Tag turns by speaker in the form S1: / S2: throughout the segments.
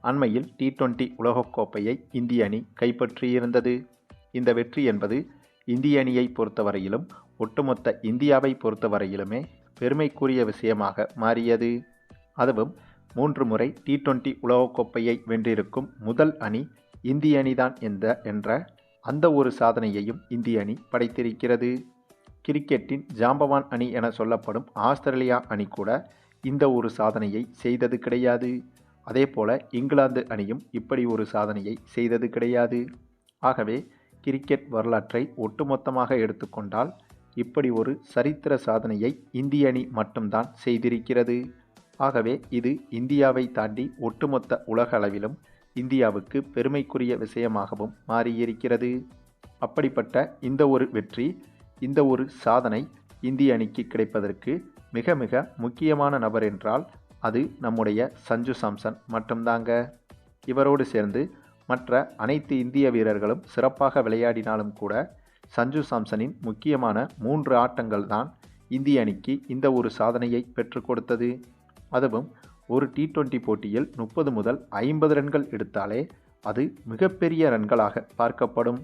S1: அண்மையில் T20 உலகக்கோப்பையை இந்திய அணி கைப்பற்றியிருந்தது. இந்த வெற்றி என்பது இந்திய அணியை பொறுத்தவரையிலும் ஒட்டுமொத்த இந்தியாவை பொறுத்தவரையிலுமே பெருமைக்குரிய விஷயமாக மாறியது. அதுவும் 3 முறை T20 உலகக்கோப்பையை வென்றிருக்கும் முதல் அணி இந்திய அணிதான் என்ற அந்த ஒரு சாதனையையும் இந்திய அணி படைத்திருக்கிறது. கிரிக்கெட்டின் ஜாம்பவான் அணி என சொல்லப்படும் ஆஸ்திரேலியா அணி கூட இந்த ஒரு சாதனையை செய்தது கிடையாது. அதேபோல இங்கிலாந்து அணியும் இப்படி ஒரு சாதனையை செய்தது கிடையாது. ஆகவே கிரிக்கெட் வரலாற்றை ஒட்டுமொத்தமாக எடுத்துக்கொண்டால் இப்படி ஒரு சரித்திர சாதனையை இந்திய அணி மட்டும்தான் செய்திருக்கிறது. ஆகவே இது இந்தியாவை தாண்டி ஒட்டுமொத்த உலக அளவிலும் இந்தியாவுக்கு பெருமைக்குரிய விஷயமாகவும் மாறியிருக்கிறது. அப்படிப்பட்ட இந்த ஒரு வெற்றி, இந்த ஒரு சாதனை இந்திய அணிக்கு கிடைப்பதற்கு மிக மிக முக்கியமான நபர் என்றால் அது நம்முடைய சஞ்சு சாம்சன் மட்டும்தாங்க. இவரோடு சேர்ந்து மற்ற அனைத்து இந்திய வீரர்களும் சிறப்பாக விளையாடினாலும் கூட சஞ்சு சாம்சனின் முக்கியமான 3 ஆட்டங்கள் தான் இந்திய அணிக்கு இந்த ஒரு சாதனையை பெற்றுக் கொடுத்தது. அதுவும் ஒரு T20 போட்டியில் 30 முதல் 50 ரன்கள் எடுத்தாலே அது மிகப்பெரிய ரன்களாக பார்க்கப்படும்.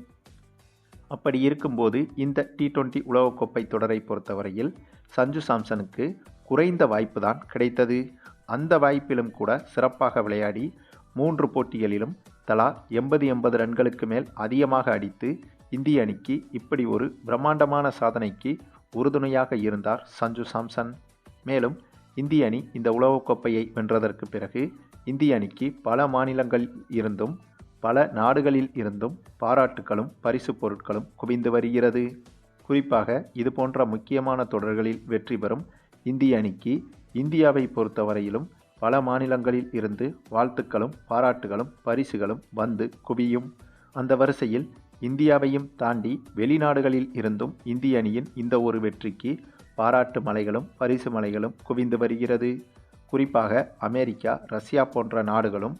S1: அப்படி இருக்கும்போது இந்த T20 உலகக்கோப்பை தொடரை பொறுத்தவரையில் சஞ்சு சாம்சனுக்கு குறைந்த வாய்ப்பு தான் கிடைத்தது. அந்த வாய்ப்பிலும் கூட சிறப்பாக விளையாடி 3 போட்டிகளிலும் தலா 80 ரன்களுக்கு மேல் அதிகமாக அடித்து இந்திய அணிக்கு இப்படி ஒரு பிரம்மாண்டமான சாதனைக்கு உறுதுணையாக இருந்தார் சஞ்சு சாம்சன். மேலும் இந்திய அணி இந்த உலகக்கோப்பையை வென்றதற்கு பிறகு இந்திய அணிக்கு பல மாநிலங்களில் இருந்தும் பல நாடுகளில் இருந்தும் பாராட்டுகளும் பரிசு பொருட்களும் குவிந்து வருகிறது. குறிப்பாக இது போன்ற முக்கியமான தொடர்களில் வெற்றி பெறும் இந்திய அணிக்கு இந்தியாவை பொறுத்தவரையிலும் பல மாநிலங்களில் இருந்து வாழ்த்துக்களும் பாராட்டுகளும் பரிசுகளும் வந்து குவியும். அந்த வரிசையில் இந்தியாவையும் தாண்டி வெளிநாடுகளில் இருந்தும் இந்திய அணியின் இந்த ஒரு வெற்றிக்கு பாராட்டு மலைகளும் பரிசு மலைகளும் குவிந்து வருகிறது. குறிப்பாக அமெரிக்கா, ரஷ்யா போன்ற நாடுகளும்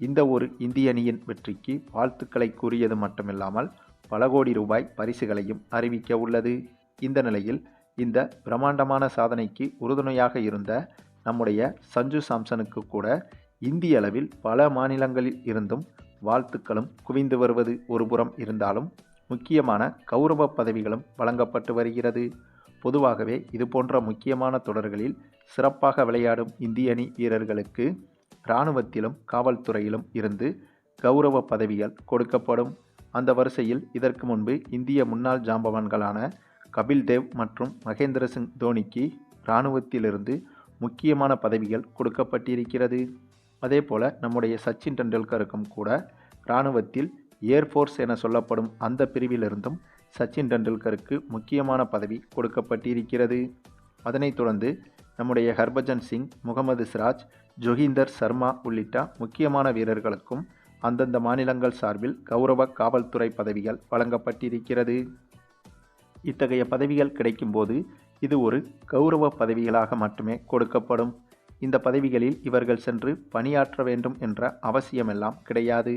S1: இந்த ஒரு இந்திய அணியின் வெற்றிக்கு வாழ்த்துக்களை கூறியது மட்டுமில்லாமல் பல கோடி ரூபாய் பரிசுகளையும் அறிவிக்க உள்ளது. இந்த நிலையில் இந்த பிரம்மாண்டமான சாதனைக்கு உறுதுணையாக இருந்த நம்முடைய சஞ்சு சாம்சனுக்கு கூட இந்திய அளவில் பல மாநிலங்களில் இருந்தும் வாழ்த்துக்களும் குவிந்து வருவது ஒருபுறம் இருந்தாலும் முக்கியமான கௌரவ பதவிகளும் வழங்கப்பட்டு வருகிறது. பொதுவாகவே இது போன்ற முக்கியமான தொடர்களில் சிறப்பாக விளையாடும் இந்திய அணி வீரர்களுக்கு இராணுவத்திலும் காவல்துறையிலும் இருந்து கௌரவ பதவிகள் கொடுக்கப்படும். அந்த வரிசையில் இதற்கு முன்பு இந்திய முன்னாள் ஜாம்பவான்களான கபில் தேவ் மற்றும் மகேந்திர சிங் தோனிக்கு இராணுவத்திலிருந்து முக்கியமான பதவிகள் கொடுக்கப்பட்டிருக்கிறது. அதேபோல நம்முடைய சச்சின் டெண்டுல்கருக்கும் கூட இராணுவத்தில் ஏர்ஃபோர்ஸ் என சொல்லப்படும் அந்த பிரிவிலிருந்தும் சச்சின் டெண்டுல்கருக்கு முக்கியமான பதவி கொடுக்கப்பட்டிருக்கிறது. அதனைத் தொடர்ந்து நம்முடைய ஹர்பஜன் சிங், முகமது சிராஜ், ஜொஹீந்தர் சர்மா உள்ளிட்ட முக்கியமான வீரர்களுக்கும் அந்தந்த மாநிலங்கள் சார்பில் கௌரவ காவல்துறை பதவிகள் வழங்கப்பட்டிருக்கிறது. இத்தகைய பதவிகள் கிடைக்கும்போது இது ஒரு கௌரவ பதவிகளாக மட்டுமே கொடுக்கப்படும். இந்த பதவிகளில் இவர்கள் சென்று பணியாற்ற வேண்டும் என்ற அவசியமெல்லாம் கிடையாது.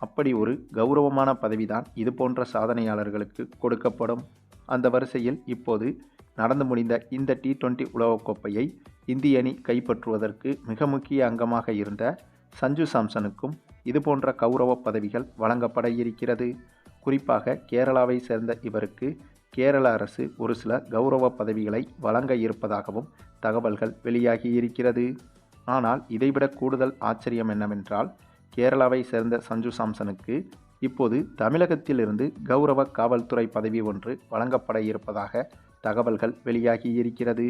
S1: அப்படி ஒரு கௌரவமான பதவிதான் இது போன்ற சாதனையாளர்களுக்கு கொடுக்கப்படும். அந்த வரிசையில் இப்போது நடந்து முடிந்த இந்த T20 உலகக்கோப்பையை இந்திய அணி கைப்பற்றுவதற்கு மிக முக்கிய அங்கமாக இருந்த சஞ்சு சாம்சனுக்கும் இது போன்ற கௌரவ பதவிகள் வழங்கப்பட இருக்கிறது. குறிப்பாக கேரளாவை சேர்ந்த இவருக்கு கேரள அரசு ஒரு சில கௌரவ பதவிகளை வழங்க இருப்பதாகவும் தகவல்கள் வெளியாகி இருக்கிறது. ஆனால் இதைவிட கூடுதல் ஆச்சரியம் என்னவென்றால் கேரளாவை சேர்ந்த சஞ்சு சாம்சனுக்கு இப்போது தமிழகத்திலிருந்து கௌரவ காவல்துறை பதவி ஒன்று வழங்கப்பட இருப்பதாக தகவல்கள் வெளியாகி இருக்கிறது.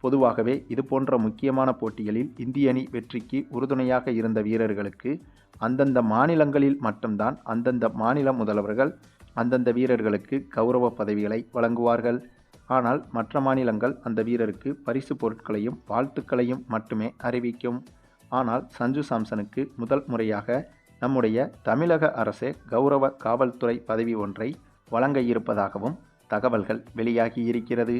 S1: பொதுவாகவே இது போன்ற முக்கியமான போட்டிகளில் இந்திய அணி வெற்றிக்கு உறுதுணையாக இருந்த வீரர்களுக்கு அந்தந்த மாநிலங்களில் மட்டும்தான் அந்தந்த மாநில முதல்வர்கள் அந்தந்த வீரர்களுக்கு கௌரவ பதவிகளை வழங்குவார்கள். ஆனால் மற்ற மாநிலங்கள் அந்த வீரருக்கு பரிசு பொருட்களையும் வாழ்த்துக்களையும் மட்டுமே அறிவிக்கும். ஆனால் சஞ்சு சாம்சனுக்கு முதல் முறையாக நம்முடைய தமிழக அரசே கௌரவ காவல்துறை பதவி ஒன்றை வழங்க இருப்பதாகவும் தகவல்கள் வெளியாகி இருக்கிறது.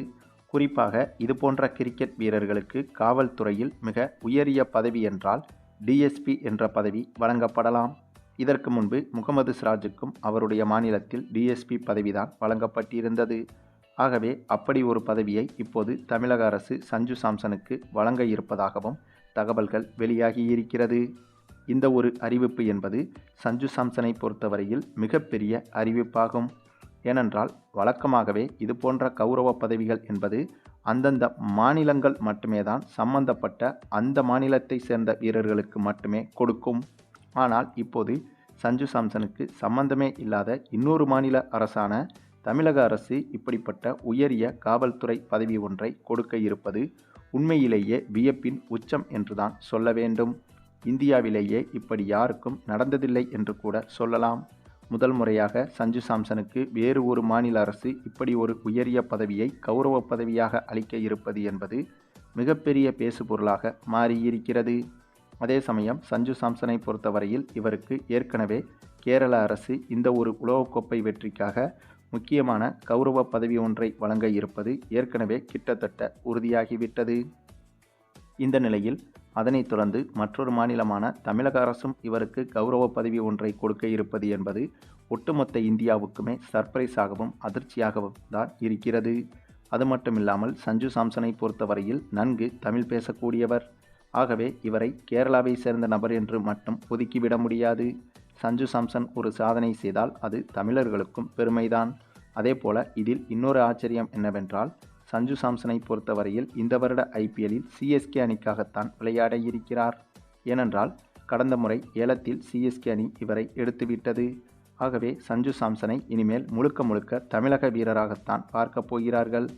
S1: குறிப்பாக இது போன்ற கிரிக்கெட் வீரர்களுக்கு காவல்துறையில் மிக உயரிய பதவி என்றால் DSP என்ற பதவி வழங்கப்படலாம். இதற்கு முன்பு முகமது சிராஜுக்கும் அவருடைய மாநிலத்தில் DSP பதவிதான் வழங்கப்பட்டிருந்தது. ஆகவே அப்படி ஒரு பதவியை இப்போது தமிழக அரசு சஞ்சு சாம்சனுக்கு வழங்க இருப்பதாகவும் தகவல்கள் வெளியாகி இருக்கிறது. இந்த ஒரு அறிவிப்பு என்பது சஞ்சு சாம்சனை பொறுத்தவரையில் மிகப்பெரிய அறிவிப்பாகும். ஏனென்றால் வழக்கமாகவே இது போன்ற கௌரவ பதவிகள் என்பது அந்தந்த மாநிலங்கள் மட்டுமே தான் சம்பந்தப்பட்ட அந்த மாநிலத்தை சேர்ந்த வீரர்களுக்கு மட்டுமே கொடுக்கும். ஆனால் இப்போது சஞ்சு சாம்சனுக்கு சம்பந்தமே இல்லாத இன்னொரு மாநில அரசான தமிழக அரசு இப்படிப்பட்ட உயரிய காவல்துறை பதவி ஒன்றை கொடுக்க இருப்பது உண்மையிலேயே வியப்பின் உச்சம் என்றுதான் சொல்ல வேண்டும். இந்தியாவிலேயே இப்படி யாருக்கும் நடந்ததில்லை என்று கூட சொல்லலாம். முதல் முறையாக சஞ்சு சாம்சனுக்கு வேறு ஒரு மாநில அரசு இப்படி ஒரு உயரிய பதவியை கௌரவ பதவியாக அளிக்க இருப்பது என்பது மிகப்பெரிய பேசுபொருளாக மாறியிருக்கிறது. அதே சமயம் சஞ்சு சாம்சனை பொறுத்தவரையில் இவருக்கு ஏற்கனவே கேரள அரசு இந்த ஒரு உலகக்கோப்பை வெற்றிக்காக முக்கியமான கௌரவ பதவி ஒன்றை வழங்க இருப்பது ஏற்கனவே கிட்டத்தட்ட உறுதியாகிவிட்டது. இந்த நிலையில் அதனைத் தொடர்ந்து மற்றொரு மாநிலமான தமிழக அரசும் இவருக்கு கௌரவ பதவி ஒன்றை கொடுக்க இருப்பது என்பது ஒட்டுமொத்த இந்தியாவுக்குமே சர்ப்ரைஸாகவும் அதிர்ச்சியாகவும் தான் இருக்கிறது. அது மட்டுமில்லாமல் சஞ்சு சாம்சனை பொறுத்தவரையில் நன்கு தமிழ் பேசக்கூடியவர். ஆகவே இவரை கேரளாவை சேர்ந்த நபர் என்று மட்டும் ஒதுக்கிவிட முடியாது. சஞ்சு சாம்சன் ஒரு சாதனை செய்தால் அது தமிழர்களுக்கும் பெருமைதான். அதேபோல இதில் இன்னொரு ஆச்சரியம் என்னவென்றால் சஞ்சு சாம்சனை பொறுத்தவரையில் இந்த வருட ஐபிஎல்லில் சிஎஸ்கே அணிக்காகத்தான் விளையாட இருக்கிறார். ஏனென்றால் கடந்த முறை ஏலத்தில் சிஎஸ்கே அணி இவரை எடுத்துவிட்டது. ஆகவே சஞ்சு சாம்சனை இனிமேல் முழுக்க முழுக்க தமிழக வீரராகத்தான் பார்க்க போகிறார்கள்.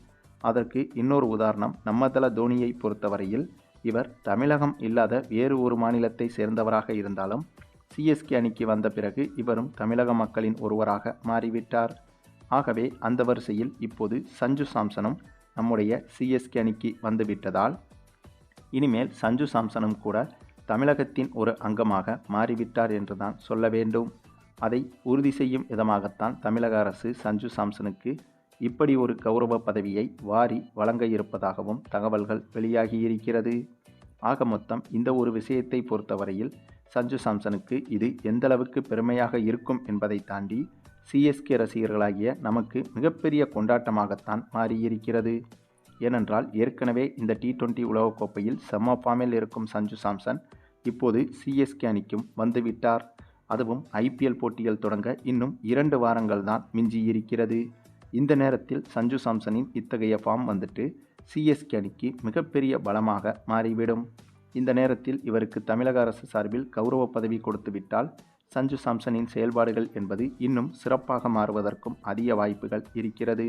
S1: அதற்கு இன்னொரு உதாரணம் நம்ம தல தோனியை பொறுத்தவரையில் இவர் தமிழகம் இல்லாத வேறு ஒரு மாநிலத்தை சேர்ந்தவராக இருந்தாலும் சிஎஸ்கே அணிக்கு வந்த பிறகு இவரும் தமிழக மக்களின் ஒருவராக மாறிவிட்டார். ஆகவே அந்த வரிசையில் இப்போது சஞ்சு சாம்சனும் நம்முடைய சிஎஸ்கே அணிக்கு வந்துவிட்டதால் இனிமேல் சஞ்சு சாம்சனும் கூட தமிழகத்தின் ஒரு அங்கமாக மாறிவிட்டார் என்றுதான் சொல்ல வேண்டும். அதை உறுதி செய்யும் விதமாகத்தான் தமிழக அரசு சஞ்சு சாம்சனுக்கு இப்படி ஒரு கௌரவ பதவியை வாரி வழங்க இருப்பதாகவும் தகவல்கள் வெளியாகியிருக்கிறது. ஆக மொத்தம் இந்த ஒரு விஷயத்தை பொறுத்தவரையில் சஞ்சு சாம்சனுக்கு இது எந்தளவுக்கு பெருமையாக இருக்கும் என்பதை தாண்டி சிஎஸ்கே ரசிகர்களாகிய நமக்கு மிகப்பெரிய கொண்டாட்டமாகத்தான் மாறியிருக்கிறது. ஏனென்றால் ஏற்கனவே இந்த T20 உலகக்கோப்பையில் செம்ம ஃபார்மில் இருக்கும் சஞ்சு சாம்சன் இப்போது சிஎஸ்கே அணிக்கும் வந்துவிட்டார். அதுவும் ஐபிஎல் போட்டிகள் தொடங்க இன்னும் 2 வாரங்கள் தான் மிஞ்சியிருக்கிறது. இந்த நேரத்தில் சஞ்சு சாம்சனின் இத்தகைய ஃபார்ம் வந்துட்டு சிஎஸ்கே அணிக்கு மிகப்பெரிய பலமாக மாறிவிடும். இந்த நேரத்தில் இவருக்கு தமிழக அரசு சார்பில் கௌரவ பதவி கொடுத்துவிட்டால் சஞ்சு சாம்சனின் செயல்பாடுகள் என்பது இன்னும் சிறப்பாக மாறுவதற்கும் அதிக வாய்ப்புகள் இருக்கிறது.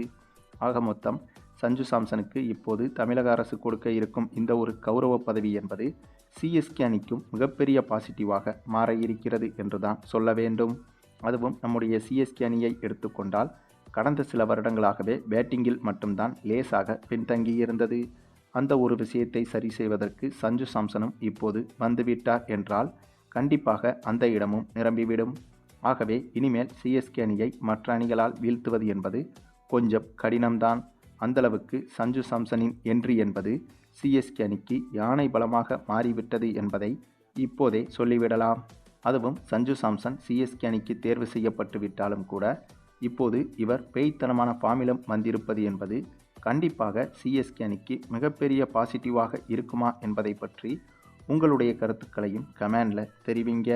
S1: ஆக மொத்தம் சஞ்சு சாம்சனுக்கு இப்போது தமிழக அரசு கொடுக்க இருக்கும் இந்த ஒரு கௌரவ பதவி என்பது சிஎஸ்கே அணிக்கும் மிகப்பெரிய பாசிட்டிவாக மாற இருக்கிறது என்றுதான் சொல்ல வேண்டும். அதுவும் நம்முடைய சிஎஸ்கே அணியை எடுத்துக்கொண்டால் கடந்த சில வருடங்களாகவே பேட்டிங்கில் மட்டும்தான் லேசாக பின்தங்கியிருந்தது. அந்த ஒரு விஷயத்தை சரி செய்வதற்கு சஞ்சு சாம்சனும் இப்போது வந்துவிட்டார் என்றால் கண்டிப்பாக அந்த இடமும் நிரம்பிவிடும். ஆகவே இனிமேல் சிஎஸ்கே அணியை மற்ற அணிகளால் வீழ்த்துவது என்பது கொஞ்சம் கடினம்தான். அந்தளவுக்கு சஞ்சு சாம்சனின் என்ட்ரி என்பது சிஎஸ்கே அணிக்கு யானை பலமாக மாறிவிட்டது என்பதை இப்போதே சொல்லிவிடலாம். அதுவும் சஞ்சு சாம்சன் சிஎஸ்கே அணிக்கு தேர்வு செய்யப்பட்டு விட்டாலும் கூட இப்போது இவர் பேய்த்தனமான ஃபார்மிலும் வந்திருப்பது என்பது கண்டிப்பாக சிஎஸ்கே அணிக்கு மிகப்பெரிய பாசிட்டிவாக இருக்குமா என்பதை பற்றி உங்களுடைய கருத்துக்களையும் கமெண்டில் தெரிவிங்க.